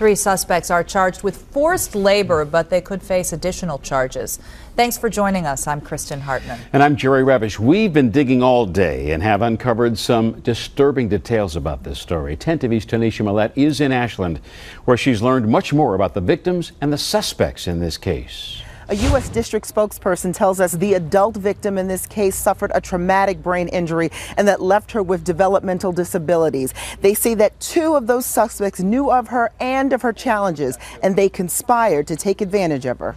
3 suspects are charged with forced labor, but they could face additional charges. Thanks for joining us. I'm Kristen Hartman. And I'm Jerry Ravish. We've been digging all day and have uncovered some disturbing details about this story. 10 TV's Tanisha Millette is in Ashland, where she's learned much more about the victims and the suspects in this case. A U.S. district spokesperson tells us the adult victim in this case suffered a traumatic brain injury and that left her with developmental disabilities. They say that 2 of those suspects knew of her and of her challenges, and they conspired to take advantage of her.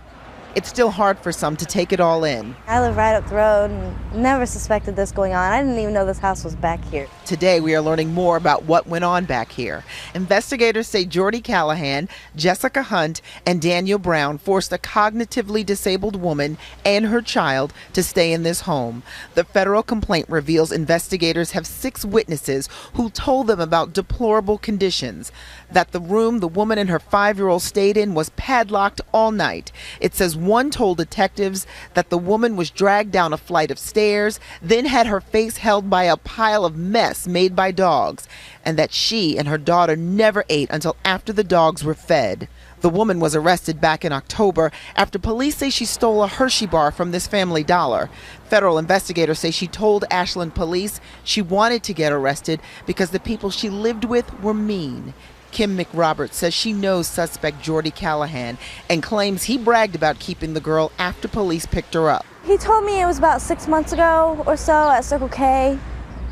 It's still hard for some to take it all in. I live right up the road and never suspected this going on. I didn't even know this house was back here. Today we are learning more about what went on back here. Investigators say Jordy Callahan, Jessica Hunt, and Daniel Brown forced a cognitively disabled woman and her child to stay in this home. The federal complaint reveals investigators have 6 witnesses who told them about deplorable conditions. That the room the woman and her 5-year-old stayed in was padlocked all night. It says one told detectives that the woman was dragged down a flight of stairs, then had her face held by a pile of mess made by dogs, and that she and her daughter never ate until after the dogs were fed. The woman was arrested back in October after police say she stole a Hershey bar from this Family Dollar. Federal investigators say she told Ashland police she wanted to get arrested because the people she lived with were mean. Kim McRoberts says she knows suspect Jordy Callahan and claims he bragged about keeping the girl after police picked her up. He told me it was about 6 months ago or so at Circle K.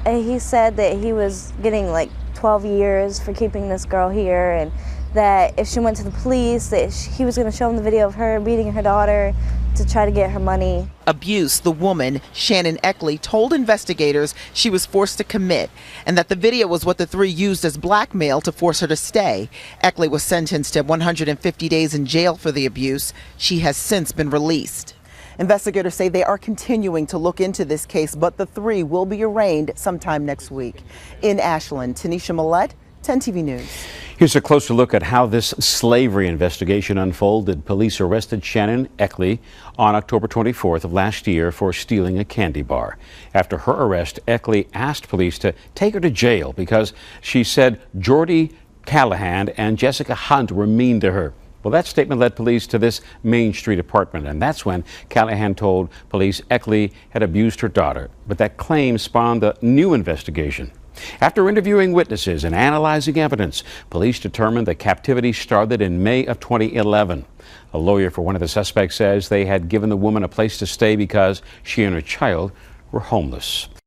And he said that he was getting like 12 years for keeping this girl here, and that if she went to the police, that he was going to show him the video of her beating her daughter to try to get her money. Abuse the woman, Shannon Eckley, told investigators she was forced to commit, and that the video was what the 3 used as blackmail to force her to stay. Eckley was sentenced to 150 days in jail for the abuse. She has since been released. Investigators say they are continuing to look into this case, but the 3 will be arraigned sometime next week. In Ashland, Tanisha Millette, 10 TV News. Here's a closer look at how this slavery investigation unfolded. Police arrested Shannon Eckley on October 24th of last year for stealing a candy bar. After her arrest, Eckley asked police to take her to jail because she said Jordy Callahan and Jessica Hunt were mean to her. Well, that statement led police to this Main Street apartment, and that's when Callahan told police Eckley had abused her daughter. But that claim spawned a new investigation. After interviewing witnesses and analyzing evidence, police determined the captivity started in May of 2011. A lawyer for one of the suspects says they had given the woman a place to stay because she and her child were homeless.